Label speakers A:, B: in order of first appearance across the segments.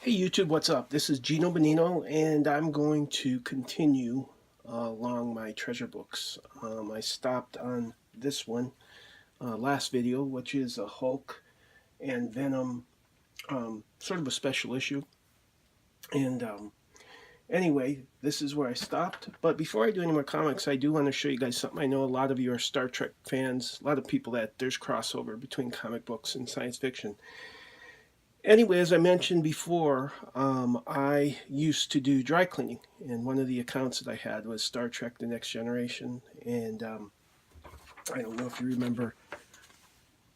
A: Hey YouTube, what's up? This is Gino Bonino, and I'm going to continue along my treasure books. I stopped on this one last video, which is a Hulk and Venom, sort of a special issue. And anyway, this is where I stopped. But before I do any more comics, I do want to show you guys something. I know a lot of you are Star Trek fans, a lot of people that there's crossover between comic books and science fiction. Anyway, as I mentioned before, I used to do dry cleaning, and one of the accounts that I had was Star Trek: The Next Generation, and I don't know if you remember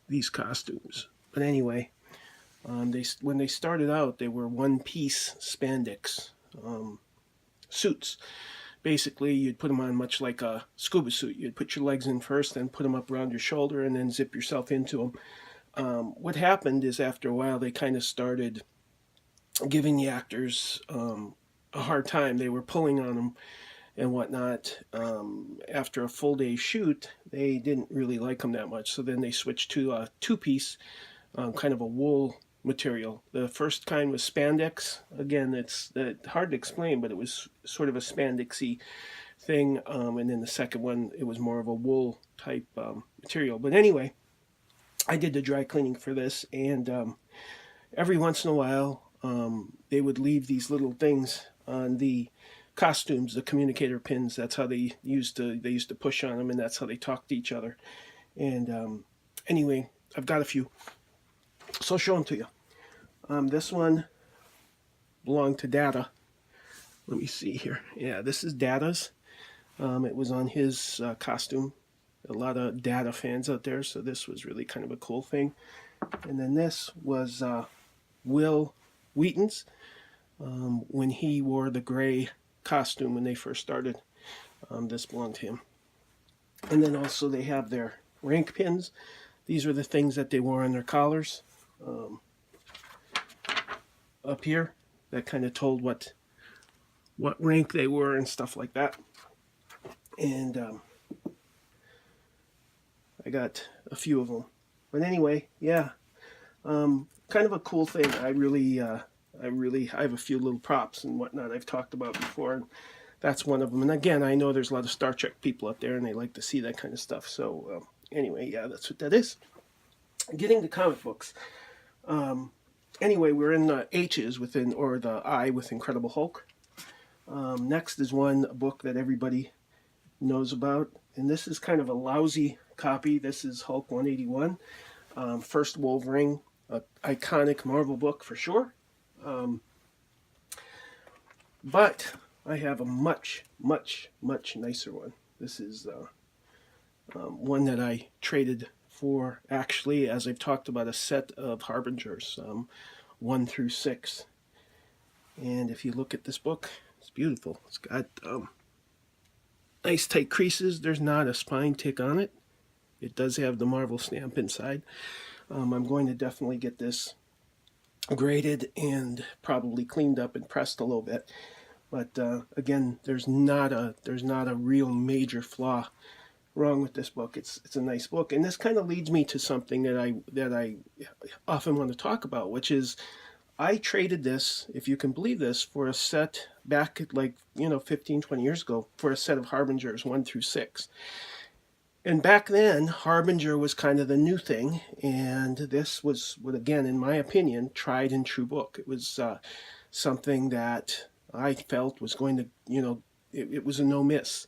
A: these costumes, but anyway, when they started out, they were one-piece spandex suits. Basically, you'd put them on much like a scuba suit. You'd put your legs in first, then put them up around your shoulder, and then zip yourself into them. What happened is after a while they kind of started giving the actors a hard time. They were pulling on them and whatnot. After a full day shoot, they didn't really like them that much, so then they switched to a two-piece, kind of a wool material. The first kind was spandex. Again, it's hard to explain, but it was sort of a spandexy thing. And then the second one, it was more of a wool type material. But anyway, I did the dry cleaning for this, and every once in a while, they would leave these little things on the costumes, the communicator pins. That's how they used to push on them, and that's how they talked to each other. And anyway, I've got a few, so I'll show them to you. This one belonged to Data. Let me see here. Yeah, this is Data's. It was on his costume. A lot of Data fans out there, so this was really kind of a cool thing. And then this was Will Wheaton's when he wore the gray costume when they first started. This belonged to him. And then also they have their rank pins. These were the things that they wore on their collars up here that kind of told what rank they were and stuff like that. And I got a few of them. But anyway, yeah, kind of a cool thing. I have a few little props and whatnot I've talked about before, and that's one of them. And again, I know there's a lot of Star Trek people out there, and they like to see that kind of stuff. So anyway, yeah, that's what that is. Getting to comic books. Anyway, we're in the H's within, or the I with Incredible Hulk. Next is a book that everybody knows about, and this is kind of a lousy copy. This is Hulk 181, first Wolverine, iconic Marvel book for sure. But I have a much, much, much nicer one. This is one that I traded for, actually, as I've talked about, a set of Harbingers, 1 through 6. And if you look at this book, it's beautiful. It's got nice tight creases. There's not a spine tick on it. It does have the Marvel stamp inside. I'm going to definitely get this graded and probably cleaned up and pressed a little bit. But again, there's not a real major flaw wrong with this book. It's a nice book, and this kind of leads me to something that I often want to talk about, which is I traded this, if you can believe this, for a set back like 15, 20 years ago, for a set of Harbingers 1 through 6. And back then, Harbinger was kind of the new thing, and this was, what again, in my opinion, tried and true book. It was something that I felt was going to, it was a no miss.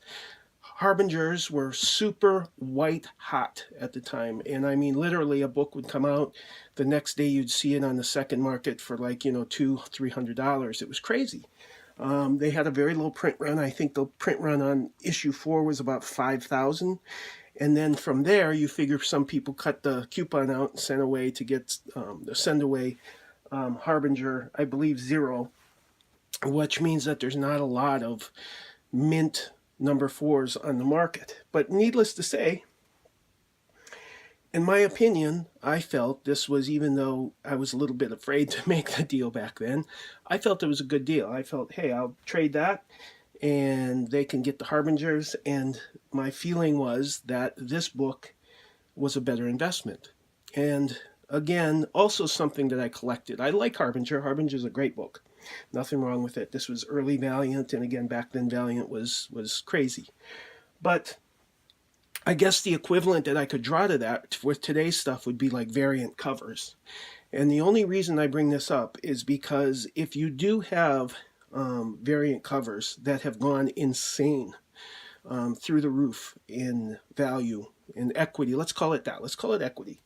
A: Harbingers were super white hot at the time, and I mean literally a book would come out, the next day you'd see it on the second market for like $200-300. It was crazy. They had a very low print run. I think the print run on issue 4 was about 5,000, and then from there you figure some people cut the coupon out and send away to get Harbinger, I believe 0, which means that there's not a lot of mint number 4s on the market. But needless to say, in my opinion, I felt this was, even though I was a little bit afraid to make the deal back then, I felt it was a good deal. I felt, hey, I'll trade that and they can get the Harbingers, and my feeling was that this book was a better investment. And Again, also something that I collected. I like Harbinger. Harbinger is a great book. Nothing wrong with it. This was early Valiant, and again, back then Valiant was crazy. But I guess the equivalent that I could draw to that with today's stuff would be like variant covers. And the only reason I bring this up is because if you do have variant covers that have gone insane through the roof in value, in equity, let's call it that. Let's call it equity.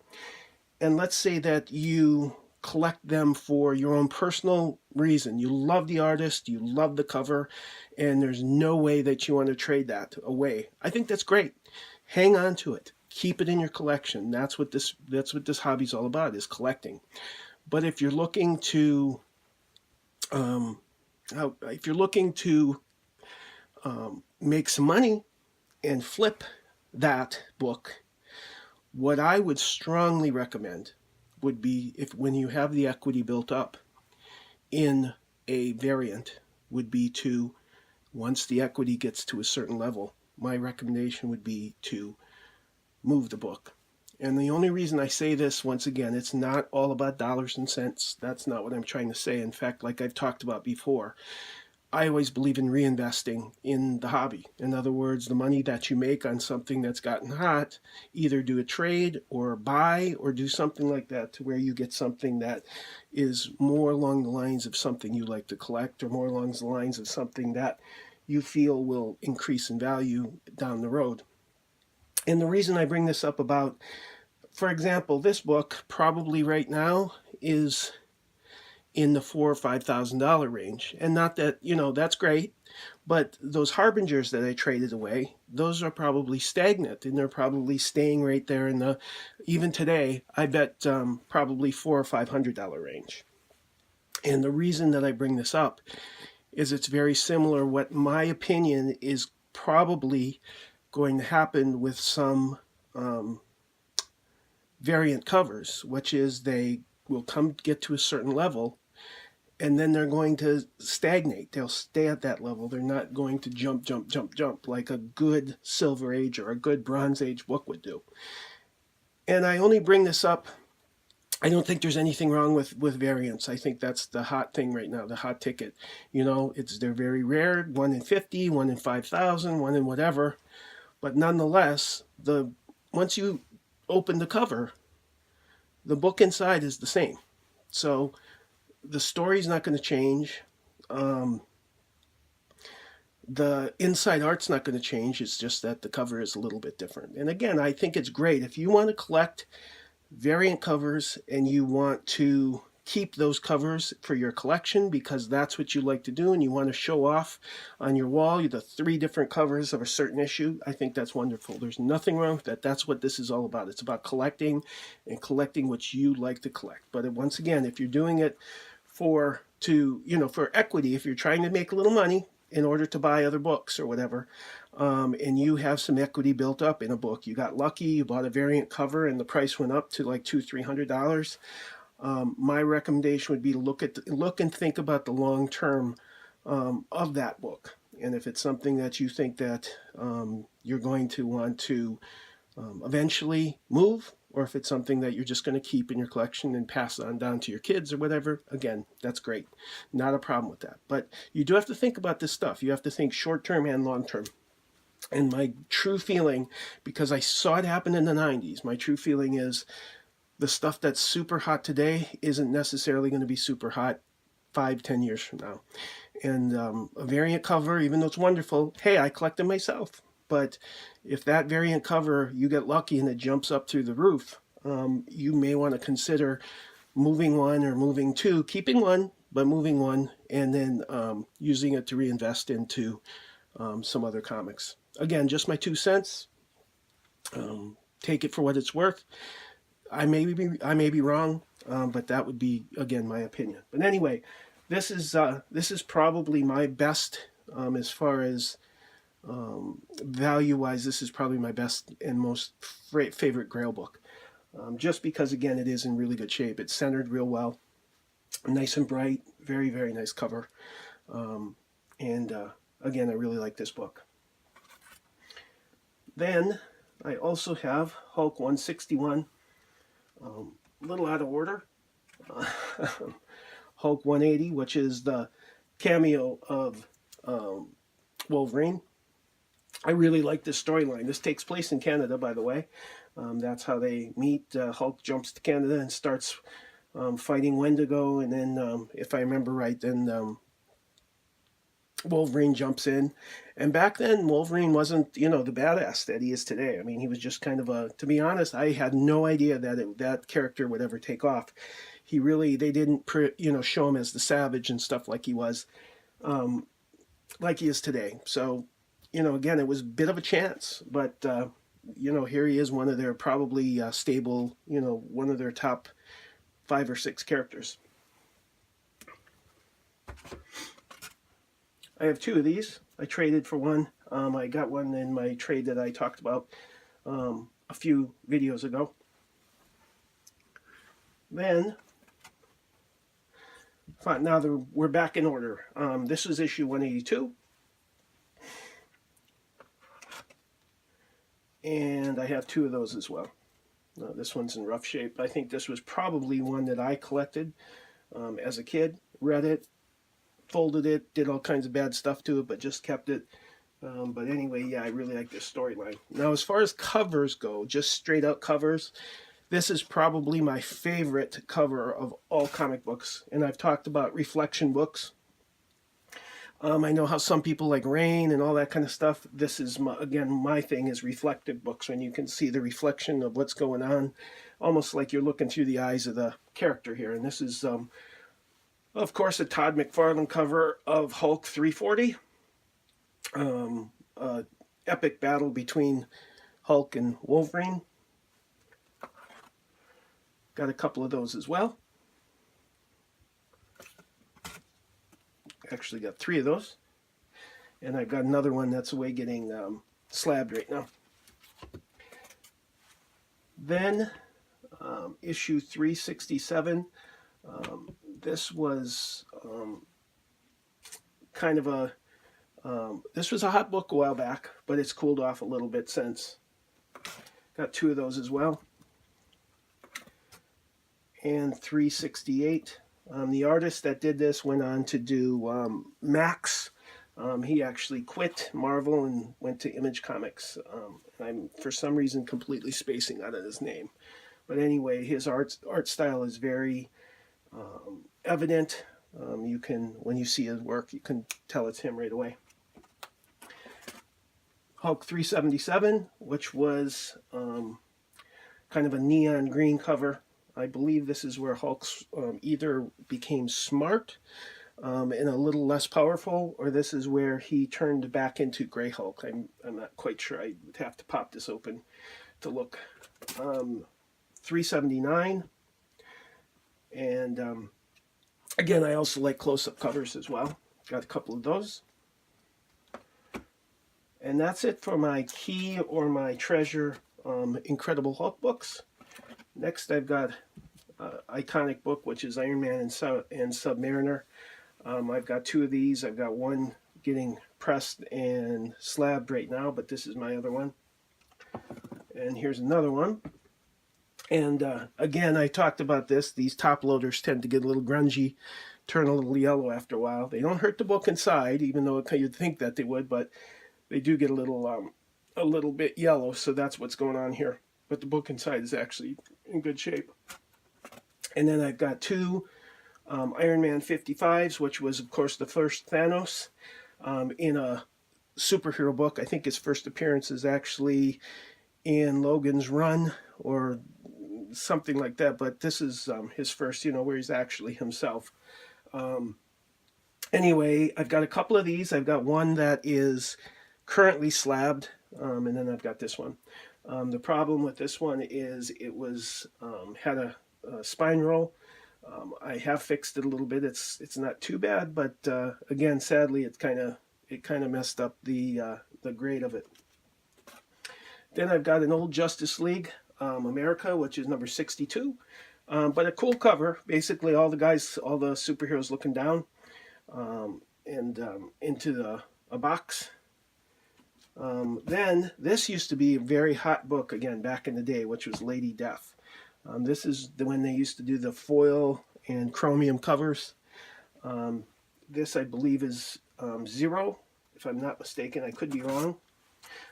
A: And let's say that you collect them for your own personal reason. You love the artist, you love the cover, and there's no way that you want to trade that away. I think that's great. Hang on to it. Keep it in your collection. That's what this hobby's all about, is collecting. But if you're looking to make some money and flip that book, what I would strongly recommend would be, if when you have the equity built up in a variant, would be to, once the equity gets to a certain level, my recommendation would be to move the book. And the only reason I say this, once again, it's not all about dollars and cents. That's not what I'm trying to say. In fact, like I've talked about before, I always believe in reinvesting in the hobby. In other words, the money that you make on something that's gotten hot, either do a trade or buy or do something like that, to where you get something that is more along the lines of something you like to collect, or more along the lines of something that you feel will increase in value down the road. And the reason I bring this up about, for example, this book probably right now is in the $4,000 or $5,000 range. And not that, that's great, but those Harbingers that I traded away, those are probably stagnant, and they're probably staying right there in the, even today, I bet probably $400 or $500 range. And the reason that I bring this up is it's very similar. What my opinion is probably going to happen with some variant covers, which is they will get to a certain level, and then they're going to stagnate. They'll stay at that level. They're not going to jump like a good Silver Age or a good Bronze Age book would do. And I only bring this up, I don't think there's anything wrong with variants. I think that's the hot thing right now, the hot ticket. They're very rare, 1 in 50, 1 in 5,000, 1 in whatever. But nonetheless, once you open the cover, the book inside is the same. So the story's not going to change. The inside art's not going to change. It's just that the cover is a little bit different. And again, I think it's great. If you want to collect variant covers and you want to keep those covers for your collection because that's what you like to do, and you want to show off on your wall the 3 different covers of a certain issue, I think that's wonderful. There's nothing wrong with that. That's what this is all about. It's about collecting, and collecting what you like to collect. But once again, if you're doing it for equity, if you're trying to make a little money in order to buy other books or whatever, and you have some equity built up in a book, you got lucky, you bought a variant cover and the price went up to like $200-300, my recommendation would be to look and think about the long term of that book. And if it's something that you think that you're going to want to eventually move, or if it's something that you're just going to keep in your collection and pass on down to your kids or whatever, again, that's great. Not a problem with that. But you do have to think about this stuff. You have to think short term and long term. And my true feeling, because I saw it happen in the 90s, my true feeling is the stuff that's super hot today isn't necessarily going to be super hot 5-10 years from now. And a variant cover, even though it's wonderful, hey, I collect them myself. But if that variant cover, you get lucky and it jumps up through the roof, you may want to consider moving one or moving two, keeping one, but moving one, and then using it to reinvest into some other comics. Again, just my 2 cents. Take it for what it's worth. I may be wrong, but that would be, again, my opinion. But anyway, this is probably my best as far as value-wise. This is probably my best and most favorite Grail book, just because, again, it is in really good shape. It's centered real well, nice and bright, very, very nice cover, and again, I really like this book. Then I also have Hulk 161. a little out of order. Hulk 180, which is the cameo of Wolverine. I really like this storyline. This takes place in Canada, by the way. That's how they meet. Hulk jumps to Canada and starts fighting Wendigo, and then, if I remember right, then Wolverine jumps in. And back then, Wolverine wasn't, the badass that he is today. I mean, he was just kind of to be honest, I had no idea that that character would ever take off. They didn't, show him as the savage and stuff like he was, like he is today. So, again, it was a bit of a chance, but, here he is, one of their probably stable, one of their top 5 or 6 characters. I have 2 of these. I traded for one. I got one in my trade that I talked about a few videos ago. Then, fine, now we're back in order. This is issue 182. And I have 2 of those as well. This one's in rough shape. I think this was probably one that I collected as a kid. Read it, folded it, did all kinds of bad stuff to it, but just kept it. But anyway, yeah, I really like this storyline. Now, as far as covers go, just straight out covers, this is probably my favorite cover of all comic books. And I've talked about reflection books. I know how some people like rain and all that kind of stuff. This is, again, my thing is reflective books, when you can see the reflection of what's going on, almost like you're looking through the eyes of the character here. And this is, of course, a Todd McFarlane cover of Hulk 340. Epic battle between Hulk and Wolverine. Got a couple of those as well. Actually got 3 of those. And I've got another one that's away getting slabbed right now. Then, issue 367. This was kind of a... this was a hot book a while back, but it's cooled off a little bit since. Got 2 of those as well. And 368. The artist that did this went on to do Max. He actually quit Marvel and went to Image Comics. I'm, for some reason, completely spacing out of his name. But anyway, his art style is very evident. You can, when you see his work, you can tell it's him right away. Hulk 377, which was kind of a neon green cover. I believe this is where Hulk either became smart and a little less powerful, or this is where he turned back into Grey Hulk. I'm not quite sure. I would have to pop this open to look. 379. And again, I also like close-up covers as well. Got a couple of those. And that's it for my key or my treasure Incredible Hulk books. Next, I've got iconic book, which is Iron Man and Submariner. I've got 2 of these. I've got one getting pressed and slabbed right now, but this is my other one. And here's another one. And again, I talked about this. These top loaders tend to get a little grungy, turn a little yellow after a while. They don't hurt the book inside, even though you'd think that they would, but they do get a little bit yellow, so that's what's going on here. But the book inside is actually in good shape. And then I've got 2 Iron Man 55s, which was, of course, the first Thanos in a superhero book. I think his first appearance is actually in Logan's Run or something like that. But this is his first, where he's actually himself. Anyway, I've got a couple of these. I've got one that is currently slabbed, and then I've got this one. The problem with this one is it was had a spine roll. I have fixed it a little bit. It's not too bad, but again, sadly, it kind of messed up the grade of it. Then I've got an old Justice League America, which is number 62, but a cool cover. Basically, all the superheroes looking down and into a box. Then this used to be a very hot book again back in the day, which was Lady Death. This is when they used to do the foil and chromium covers. This, I believe, is 0, if I'm not mistaken. I could be wrong.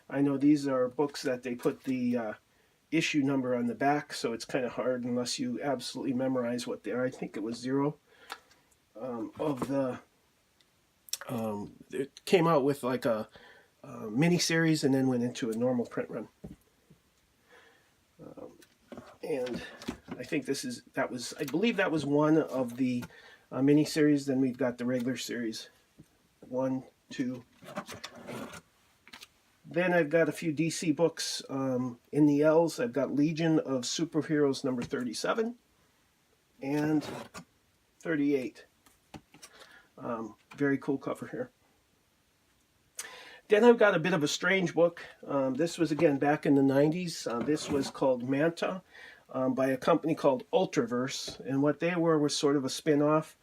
A: I know these are books that they put the issue number on the back, so it's kind of hard unless you absolutely memorize what they are. I think it was 0. Of the it came out with like a mini series and then went into a normal print run. And I think I believe that was one of the mini series. Then we've got the regular series, 1, 2. Then I've got a few DC books in the L's. I've got Legion of Superheroes number 37 and 38. Very cool cover here. Then I've got a bit of a strange book. This was, again, back in the 90s. This was called Manta by a company called Ultraverse. And what they were was sort of a spin-off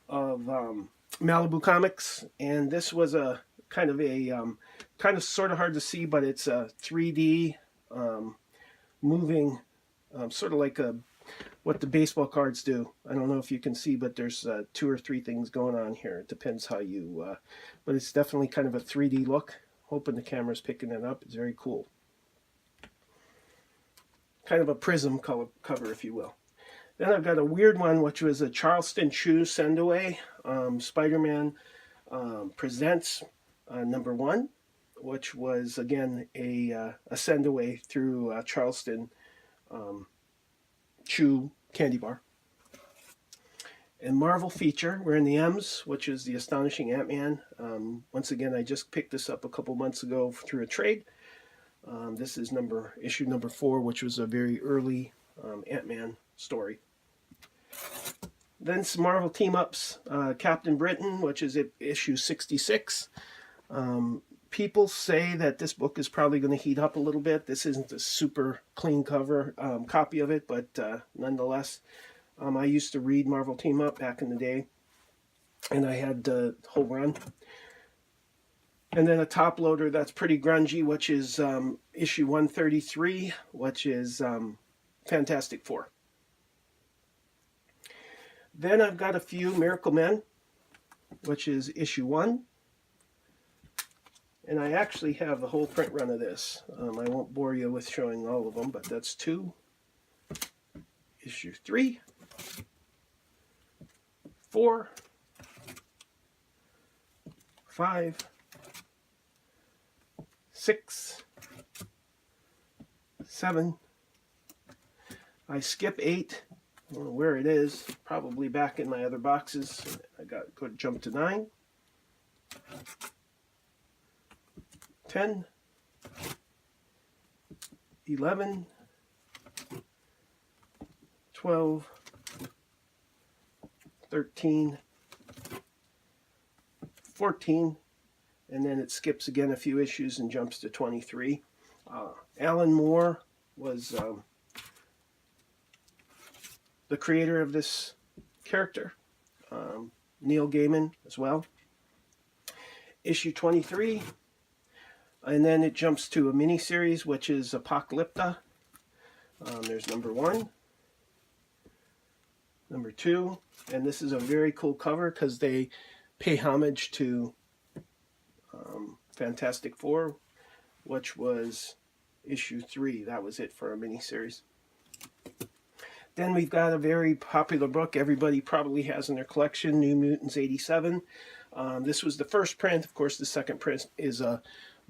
A: of Malibu Comics. And this was a kind of sort of hard to see, but it's a 3D moving, sort of like what the baseball cards do. I don't know if you can see, but there's 2 or 3 things going on here. It depends how you, but it's definitely kind of a 3D look. Hoping the camera's picking it up. It's very cool. Kind of a prism cover, if you will. Then I've got a weird one, which was a Charleston Chew Send-Away. Spider-Man Presents number 1, which was, again, a send-away through Charleston Chew candy bar. And Marvel feature, we're in the M's, which is the Astonishing Ant-Man. Once again, I just picked this up a couple months ago through a trade. This is issue number 4, which was a very early Ant-Man story. Then some Marvel team-ups. Captain Britain, which is issue 66. People say that this book is probably going to heat up a little bit. This isn't a super clean cover copy of it, but nonetheless, I used to read Marvel Team Up back in the day, and I had the whole run. And then a top loader that's pretty grungy, which is issue 133, which is Fantastic Four. Then I've got a few Miracle Men, which is issue 1. And I actually have the whole print run of this. I won't bore you with showing all of them, but that's 2, issue 3, 4, 5, 6, 7. I skip 8. I don't know where it is. Probably back in my other boxes. I got to jump to 9. 10, 11, 12, 13, 14, and then it skips again a few issues and jumps to 23. Alan Moore was the creator of this character. Neil Gaiman as well. Issue 23. And then it jumps to a mini-series, which is Apocalypta. There's number 1, number 2, and this is a very cool cover because they pay homage to Fantastic Four, which was issue 3. That was it for a mini-series. Then we've got a very popular book everybody probably has in their collection, New Mutants 87. This was the first print. Of course, the second print is a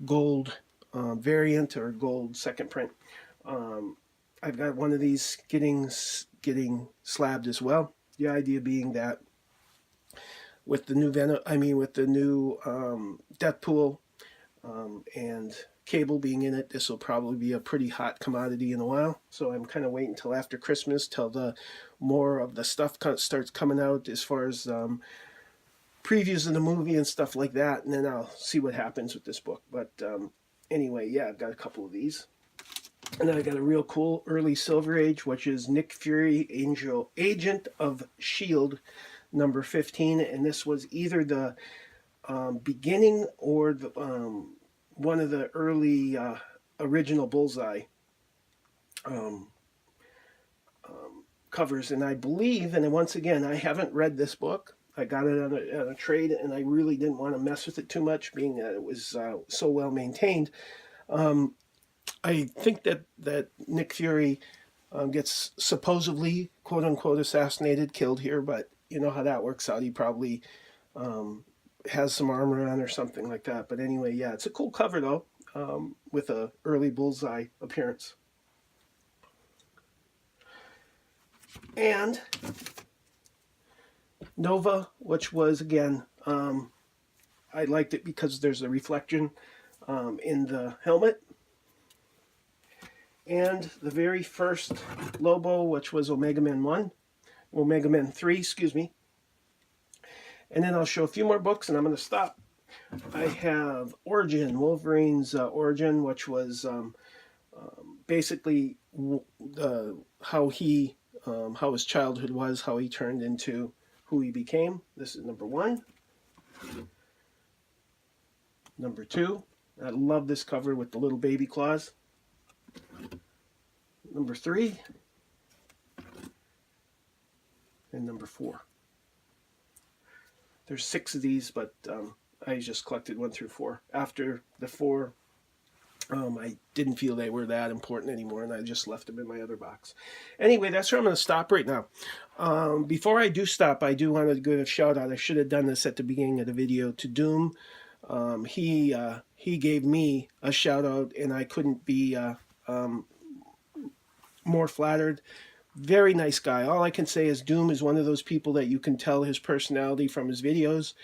A: gold variant or gold second print. I've got one of these getting slabbed as well. The idea being that with the new Deadpool and Cable being in it, this will probably be a pretty hot commodity in a while. So I'm kind of waiting until after Christmas till the more of the stuff starts coming out as far as previews of the movie and stuff like that, and then I'll see what happens with this book. But anyway, yeah, I've got a couple of these. And then I got a real cool early Silver Age, which is Nick Fury, Agent of S.H.I.E.L.D., number 15. And this was either the beginning or the one of the early original Bullseye covers, and I believe, and once again, I haven't read this book. I got it on a trade, and I really didn't want to mess with it too much, being that it was so well maintained. I think that Nick Fury gets supposedly, quote unquote, assassinated, killed here, but you know how that works out. He probably has some armor on or something like that. But anyway, yeah, it's a cool cover though, with a early Bullseye appearance. And Nova, which was again, I liked it because there's a reflection in the helmet. And the very first Lobo, which was Omega Man 3, excuse me. And then I'll show a few more books, and I'm going to stop. I have Origin, Wolverine's Origin, which was basically how his childhood was, how he turned into who he became. This is number 1. Number 2, I love this cover with the little baby claws. Number 3, and number 4. There's 6 of these, but I just collected 1 through 4. After the 4, I didn't feel they were that important anymore, and I just left them in my other box. Anyway, that's where I'm going to stop right now. Before I do stop, I do want to give a shout out. I should have done this at the beginning of the video to Doom. He gave me a shout out, and I couldn't be more flattered. Very nice guy. All I can say is Doom is one of those people that you can tell his personality from his videos.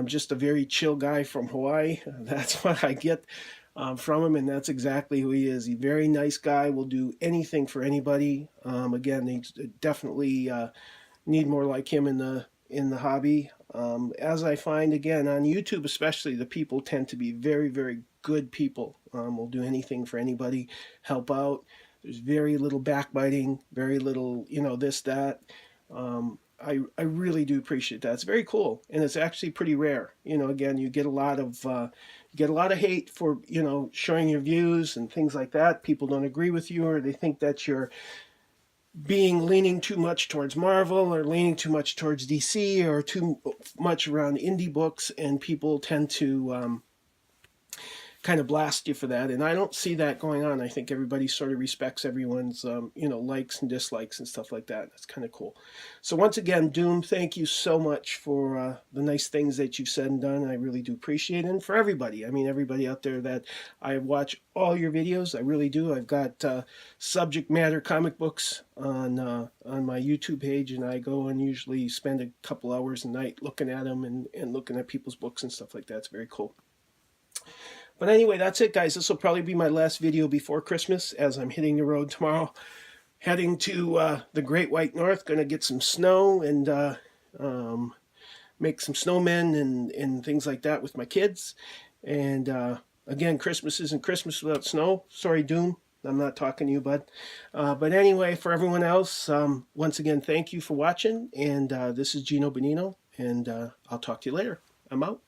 A: Just a very chill guy from Hawaii. That's what I get from him, and that's exactly who he is. He's a very nice guy, will do anything for anybody. Again, they definitely need more like him in the hobby. As I find, again, on YouTube especially, the people tend to be very, very good people. Will do anything for anybody, help out. There's very little backbiting, very little, this, that. I really do appreciate that. It's very cool, and it's actually pretty rare. Again, you get a lot of hate for showing your views and things like that. People don't agree with you, or they think that you're leaning too much towards Marvel or leaning too much towards DC or too much around indie books, and people tend to kind of blast you for that, and I don't see that going on. I think everybody sort of respects everyone's likes and dislikes and stuff like that. That's kind of cool. So once again, Doom, thank you so much for the nice things that you've said and done. I really do appreciate it. And for everybody, everybody out there that I watch all your videos, I really do. I've got subject matter comic books on my YouTube page, and I go and usually spend a couple hours a night looking at them and looking at people's books and stuff like that. It's very cool. But anyway, that's it, guys. This will probably be my last video before Christmas, as I'm hitting the road tomorrow, heading to the Great White North. Going to get some snow and make some snowmen and things like that with my kids. And again, Christmas isn't Christmas without snow. Sorry, Doom. I'm not talking to you, bud. But anyway, for everyone else, once again, thank you for watching. And this is Gino Bonino, and I'll talk to you later. I'm out.